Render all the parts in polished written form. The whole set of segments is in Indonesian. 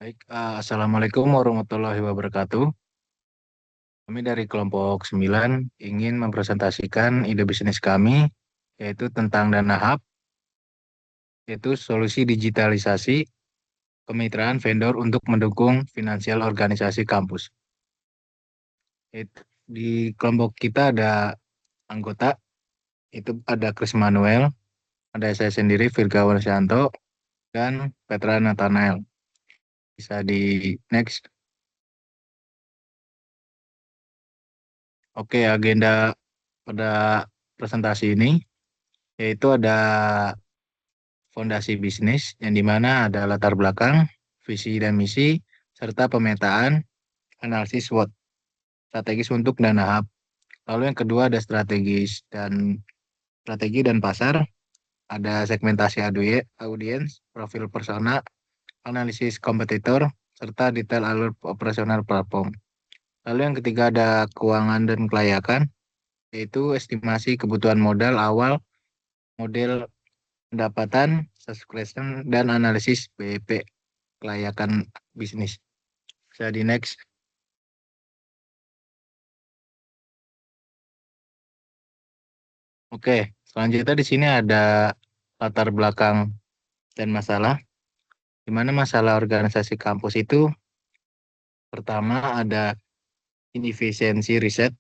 Baik, Assalamualaikum warahmatullahi wabarakatuh. Kami dari kelompok 9 ingin mempresentasikan ide bisnis kami, yaitu tentang Dana Hub, yaitu solusi digitalisasi kemitraan vendor untuk mendukung finansial organisasi kampus. Di kelompok kita ada anggota, itu ada Chris Manuel, ada saya sendiri, Virga Warsianto, dan Petra Nathanael. Bisa di next. Oke, agenda pada presentasi ini yaitu ada fondasi bisnis yang dimana ada latar belakang, visi dan misi, serta pemetaan, analisis SWOT, strategis untuk dana hub. Lalu yang kedua ada strategi dan pasar, ada segmentasi audiens, profil persona, analisis kompetitor, serta detail alur operasional platform. Lalu yang ketiga ada keuangan dan kelayakan, yaitu estimasi kebutuhan modal awal, model pendapatan, subscription, dan analisis BEP, kelayakan bisnis. Bisa di next. Oke, selanjutnya di sini ada latar belakang dan masalah. Di mana masalah organisasi kampus itu pertama ada inefisiensi riset,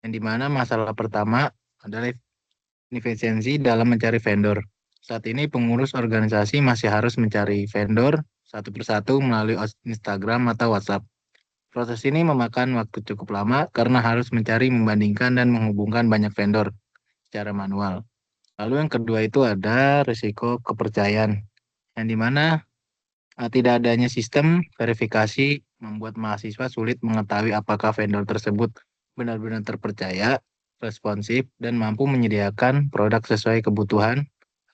yang dimana masalah pertama adalah inefisiensi dalam mencari vendor. Saat ini pengurus organisasi masih harus mencari vendor satu persatu melalui Instagram atau WhatsApp. Proses ini memakan waktu cukup lama karena harus mencari, membandingkan, dan menghubungkan banyak vendor secara manual. Lalu yang kedua itu ada risiko kepercayaan, yang dimana tidak adanya sistem verifikasi membuat mahasiswa sulit mengetahui apakah vendor tersebut benar-benar terpercaya, responsif, dan mampu menyediakan produk sesuai kebutuhan.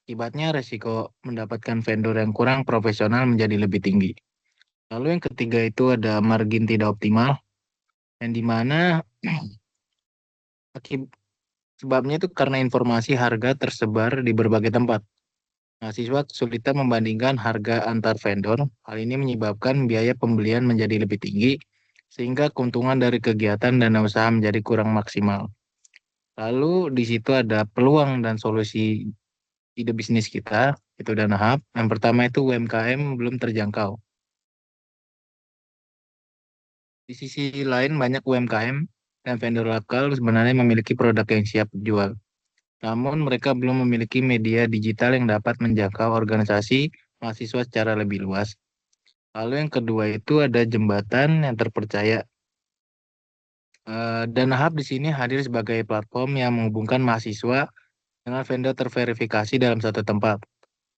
Akibatnya risiko mendapatkan vendor yang kurang profesional menjadi lebih tinggi. Lalu yang ketiga itu ada margin tidak optimal, yang dimana sebabnya itu karena informasi harga tersebar di berbagai tempat. Mahasiswa kesulitan membandingkan harga antar vendor. Hal ini menyebabkan biaya pembelian menjadi lebih tinggi, sehingga keuntungan dari kegiatan dana usaha menjadi kurang maksimal. Lalu di situ ada peluang dan solusi ide bisnis kita, itu Dana Hub. Yang pertama itu UMKM belum terjangkau. Di sisi lain banyak UMKM dan vendor lokal sebenarnya memiliki produk yang siap dijual. Namun mereka belum memiliki media digital yang dapat menjangkau organisasi mahasiswa secara lebih luas. Lalu yang kedua itu ada jembatan yang terpercaya. Dana Hub di sini hadir sebagai platform yang menghubungkan mahasiswa dengan vendor terverifikasi dalam satu tempat.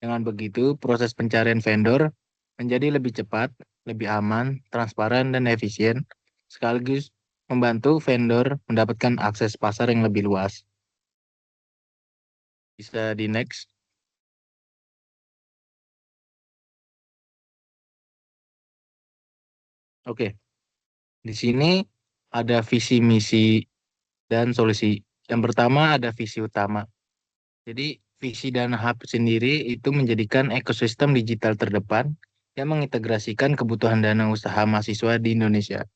Dengan begitu, proses pencarian vendor menjadi lebih cepat, lebih aman, transparan, dan efisien, sekaligus membantu vendor mendapatkan akses pasar yang lebih luas. Bisa di next. Oke, di sini ada visi, misi, dan solusi. Yang pertama ada visi utama. Jadi visi Dana Hub sendiri itu menjadikan ekosistem digital terdepan yang mengintegrasikan kebutuhan dana usaha mahasiswa di Indonesia.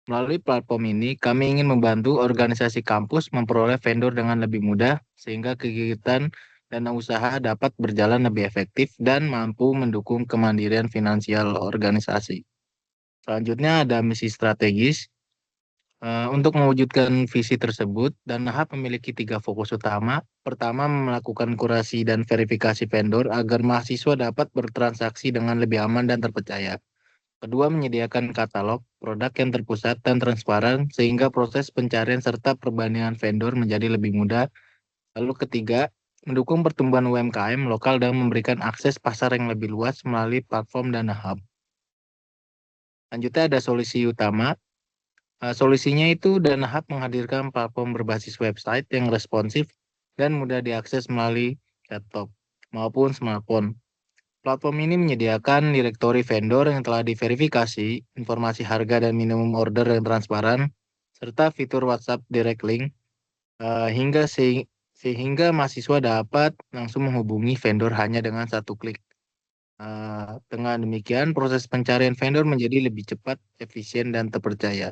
Melalui platform ini, kami ingin membantu organisasi kampus memperoleh vendor dengan lebih mudah, sehingga kegiatan dana usaha dapat berjalan lebih efektif dan mampu mendukung kemandirian finansial organisasi. Selanjutnya ada misi strategis. Untuk mewujudkan visi tersebut, Dana Hub memiliki tiga fokus utama. Pertama, melakukan kurasi dan verifikasi vendor agar mahasiswa dapat bertransaksi dengan lebih aman dan terpercaya. Kedua, menyediakan katalog produk yang terpusat dan transparan sehingga proses pencarian serta perbandingan vendor menjadi lebih mudah. Lalu ketiga, mendukung pertumbuhan UMKM lokal dan memberikan akses pasar yang lebih luas melalui platform Dana Hub. Selanjutnya ada solusi utama. Solusinya itu Dana Hub menghadirkan platform berbasis website yang responsif dan mudah diakses melalui laptop maupun smartphone. Platform ini menyediakan direktori vendor yang telah diverifikasi, informasi harga dan minimum order yang transparan, serta fitur WhatsApp Direct Link, sehingga mahasiswa dapat langsung menghubungi vendor hanya dengan satu klik. Dengan demikian, proses pencarian vendor menjadi lebih cepat, efisien, dan terpercaya.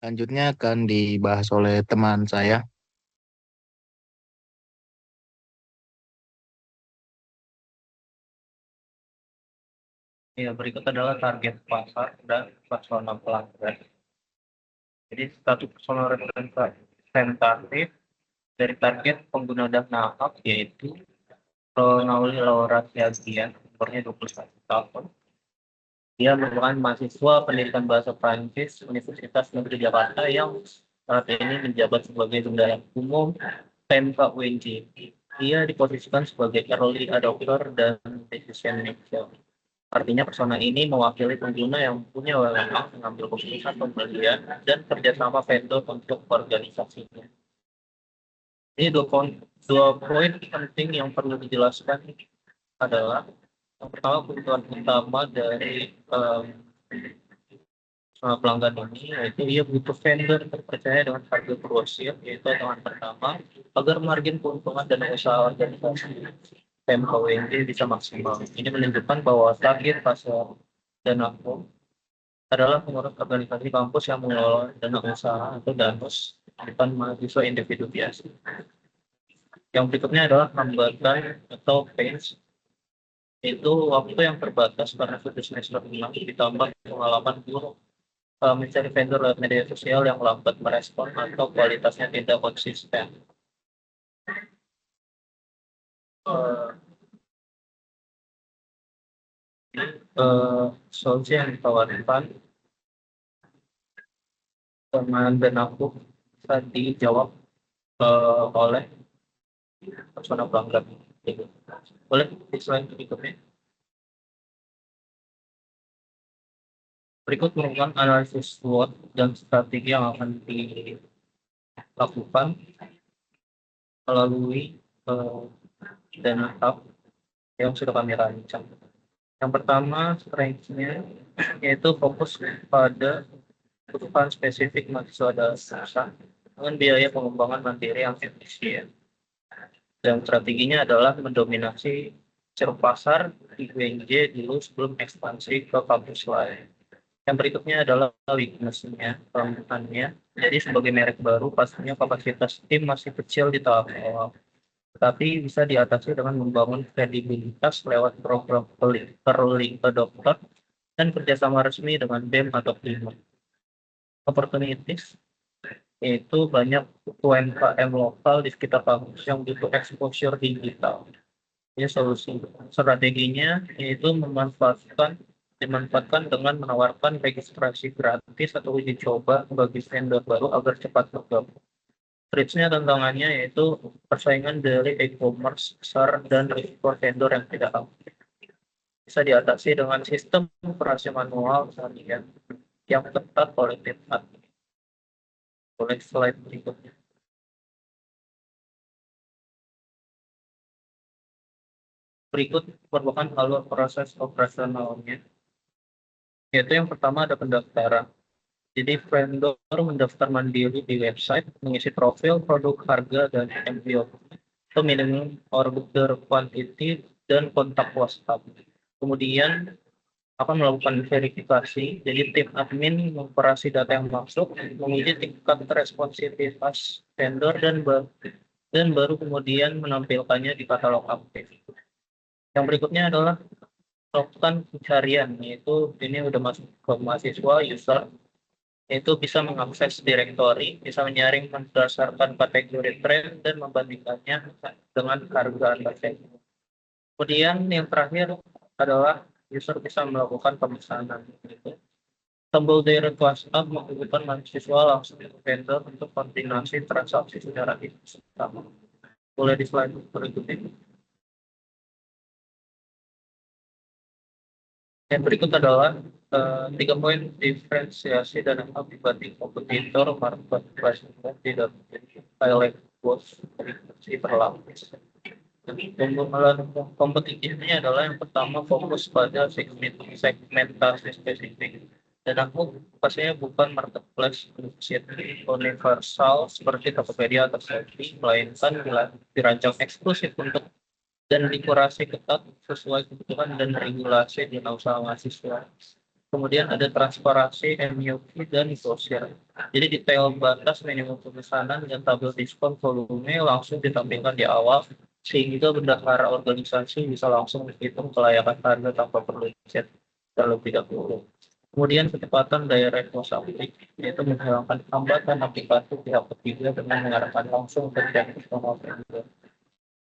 Selanjutnya akan dibahas oleh teman saya. Ya, berikut adalah target pasar dan persona pelanggan. Jadi satu persona representatif dari target pengguna dana hub yaitu Ronald Laura Siagian, umurnya 21 tahun. Dia merupakan mahasiswa pendidikan bahasa Prancis Universitas Negeri Jakarta yang saat ini menjabat sebagai bendahara umum PMK UNJ. Dia diposisikan sebagai early adopter dan decision maker. Artinya persona ini mewakili pengguna yang punya wewenang mengambil keputusan pembelian dan kerjasama vendor untuk organisasinya. Ini dua poin penting yang perlu dijelaskan adalah yang pertama kebutuhan utama dari pelanggan ini yaitu ia butuh vendor terpercaya dengan harga grosir, yaitu dengan pertama agar margin keuntungan dan usaha organisasi PMKWNJ bisa maksimal. Ini menunjukkan bahwa target pasar dana adalah pengurus organisasi kampus yang mengelola dana usaha atau danus, bukan mahasiswa individu biasa. Yang berikutnya adalah hambatan atau pains, itu waktu yang terbatas karena sudah semester 6 ditambah pengalaman buruk mencari vendor lewat media sosial yang lambat merespon atau kualitasnya tidak konsisten. Uh, Solusi yang ditawarkan dengan Benaku bisa dijawab oleh persona pelanggan. Boleh di slide berikutnya. Berikut merupakan analisis SWOT dan strategi yang akan dilakukan melalui dana hub yang sudah kami rancang. Yang pertama, strength-nya yaitu fokus pada kebutuhan spesifik mahasiswa dasar dengan biaya pengembangan mandiri yang efisien. Dan strateginya adalah mendominasi ceruk pasar di UNJ dulu sebelum ekspansi ke kampus lain. Yang berikutnya adalah weakness-nya, kelemahannya. Jadi sebagai merek baru, pastinya kapasitas tim masih kecil di tahap awal. Tetapi bisa diatasi dengan membangun kredibilitas lewat program early adopter dan kerjasama resmi dengan BEM atau PIMA. Opportunities, yaitu banyak UMKM lokal di sekitar kampus yang butuh exposure digital. Ini solusi. Strateginya yaitu dimanfaatkan dengan menawarkan registrasi gratis atau uji coba bagi vendor baru agar cepat bergabung. Tricks-nya tantangannya yaitu persaingan dari e-commerce besar dan risiko vendor yang tidak aktif. Bisa diatasi dengan sistem operasi manual yang ketat oleh tim admin. Boleh slide berikutnya. Berikut merupakan alur proses operasionalnya, yaitu yang pertama ada pendaftaran. Jadi vendor mendaftar mandiri di website, mengisi profil, produk, harga, dan MPO, atau minimum order quantity, dan kontak WhatsApp. Kemudian akan melakukan verifikasi, jadi tim admin mengoperasi data yang masuk, menguji tingkat responsivitas vendor, dan baru kemudian menampilkannya di katalog aktif. Yang berikutnya adalah melakukan pencarian, yaitu ini udah masuk ke mahasiswa, user, yaitu bisa mengakses direktori, bisa menyaring berdasarkan kategori tren, dan membandingkannya dengan harga tertentu. Kemudian yang terakhir adalah user bisa melakukan pemesanan. Tombol direct WhatsApp menghubungkan mahasiswa langsung ke vendor untuk koordinasi transaksi secara instan. Boleh di slide berikutnya. Yang berikut adalah 3 poin diferensiasi dan dibanding kompetitor marketplace di dalam highlight bos versi berlapis. Keunggulan kompetitifnya adalah yang pertama fokus pada segmentasi spesifik. Dan aku pastinya bukan marketplace universal seperti Tokopedia atau Shopee, melainkan dirancang eksklusif untuk dan dikurasi ketat sesuai kebutuhan dan regulasi di usaha mahasiswa. Kemudian ada transparansi, MUP, dan sosial. Jadi detail batas minimum pemesanan dan tabel diskon volume langsung ditampilkan di awal, sehingga bendahara organisasi bisa langsung menghitung kelayakan harga tanpa perlu chat terlebih dahulu. Kemudian kecepatan daya respons aplik, yaitu menghilangkan hambatan aplikasi pihak ketiga dengan mengarahkan langsung ke chat customer vendor.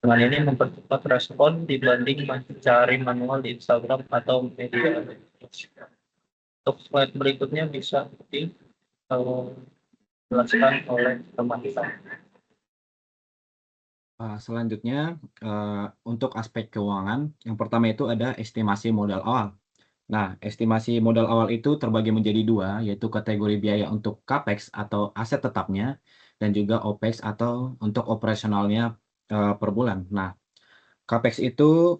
Dengan ini mempercepat respon dibanding mencari manual di Instagram atau media. Untuk slide berikutnya bisa dijelaskan oleh teman-teman. Selanjutnya, untuk aspek keuangan, yang pertama itu ada estimasi modal awal. Nah, estimasi modal awal itu terbagi menjadi dua, yaitu kategori biaya untuk CAPEX atau aset tetapnya, dan juga OPEX atau untuk operasionalnya per bulan. Nah, CAPEX itu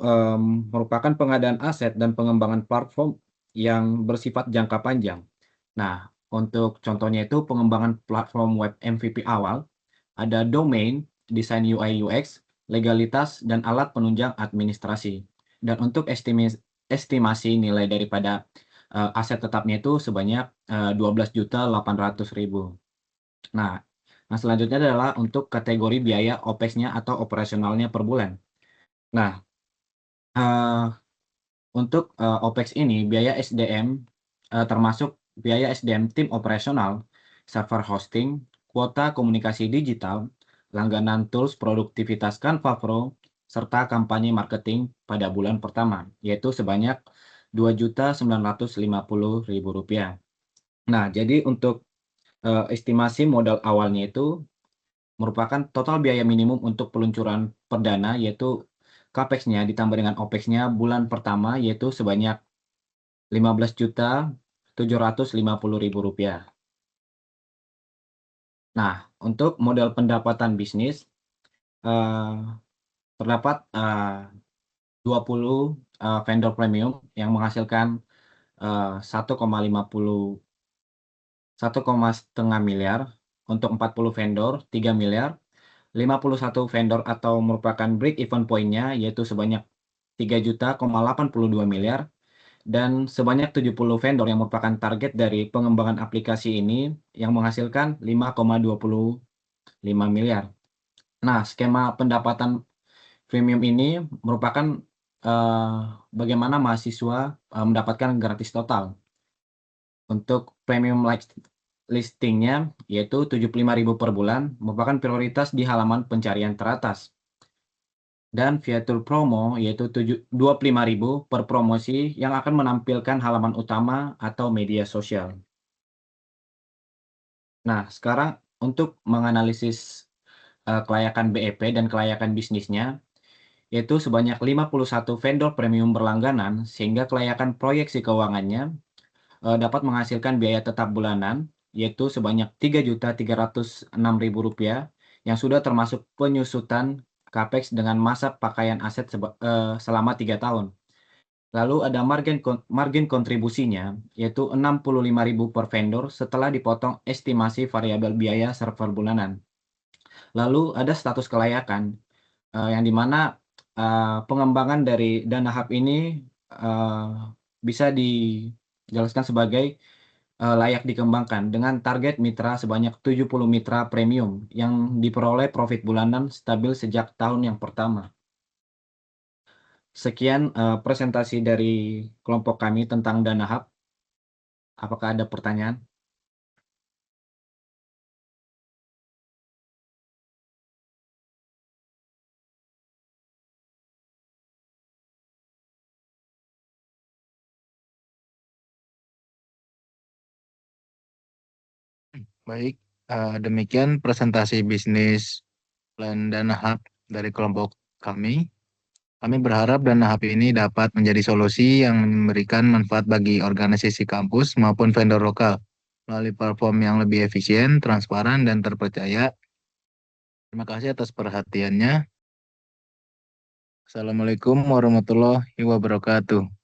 merupakan pengadaan aset dan pengembangan platform yang bersifat jangka panjang. Nah, untuk contohnya itu pengembangan platform web MVP awal, ada domain, desain UI UX, legalitas, dan alat penunjang administrasi. Dan untuk estimasi nilai daripada aset tetapnya itu sebanyak 12.800.000. Nah, selanjutnya adalah untuk kategori biaya OPEX-nya atau operasionalnya per bulan. Nah, untuk OPEX ini biaya SDM termasuk biaya SDM tim operasional, server hosting, kuota komunikasi digital, langganan tools produktivitas Canva Pro, serta kampanye marketing pada bulan pertama, yaitu sebanyak Rp2.950.000. Nah, jadi untuk estimasi modal awalnya itu merupakan total biaya minimum untuk peluncuran perdana, yaitu CAPEX-nya ditambah dengan OPEX-nya bulan pertama, yaitu sebanyak Rp15.750.000. Nah, untuk model pendapatan bisnis, terdapat 20 vendor premium yang menghasilkan 1,5 miliar, untuk 40 vendor 3 miliar, 51 vendor atau merupakan break even point-nya yaitu sebanyak 3.082 miliar, dan sebanyak 70 vendor yang merupakan target dari pengembangan aplikasi ini yang menghasilkan 5,25 miliar. Nah, skema pendapatan premium ini merupakan bagaimana mahasiswa mendapatkan gratis total. Untuk premium listingnya yaitu 75.000 per bulan, merupakan prioritas di halaman pencarian teratas. Dan fitur promo yaitu 25.000 per promosi yang akan menampilkan halaman utama atau media sosial. Nah, sekarang untuk menganalisis kelayakan BEP dan kelayakan bisnisnya, yaitu sebanyak 51 vendor premium berlangganan, sehingga kelayakan proyeksi keuangannya dapat menghasilkan biaya tetap bulanan, yaitu sebanyak Rp3.306.000 yang sudah termasuk penyusutan CAPEX dengan masa pakaian aset selama 3 tahun. Lalu ada margin kontribusinya, yaitu Rp65.000 per vendor setelah dipotong estimasi variabel biaya server bulanan. Lalu ada status kelayakan, yang dimana pengembangan dari dana hub ini bisa dijelaskan sebagai layak dikembangkan dengan target mitra sebanyak 70 mitra premium yang diperoleh profit bulanan stabil sejak tahun yang pertama. Sekian presentasi dari kelompok kami tentang dana hub. Apakah ada pertanyaan? Baik, demikian presentasi bisnis plan Dana Hub dari kelompok kami. Kami berharap Dana Hub ini dapat menjadi solusi yang memberikan manfaat bagi organisasi kampus maupun vendor lokal melalui platform yang lebih efisien, transparan, dan terpercaya. Terima kasih atas perhatiannya. Assalamualaikum warahmatullahi wabarakatuh.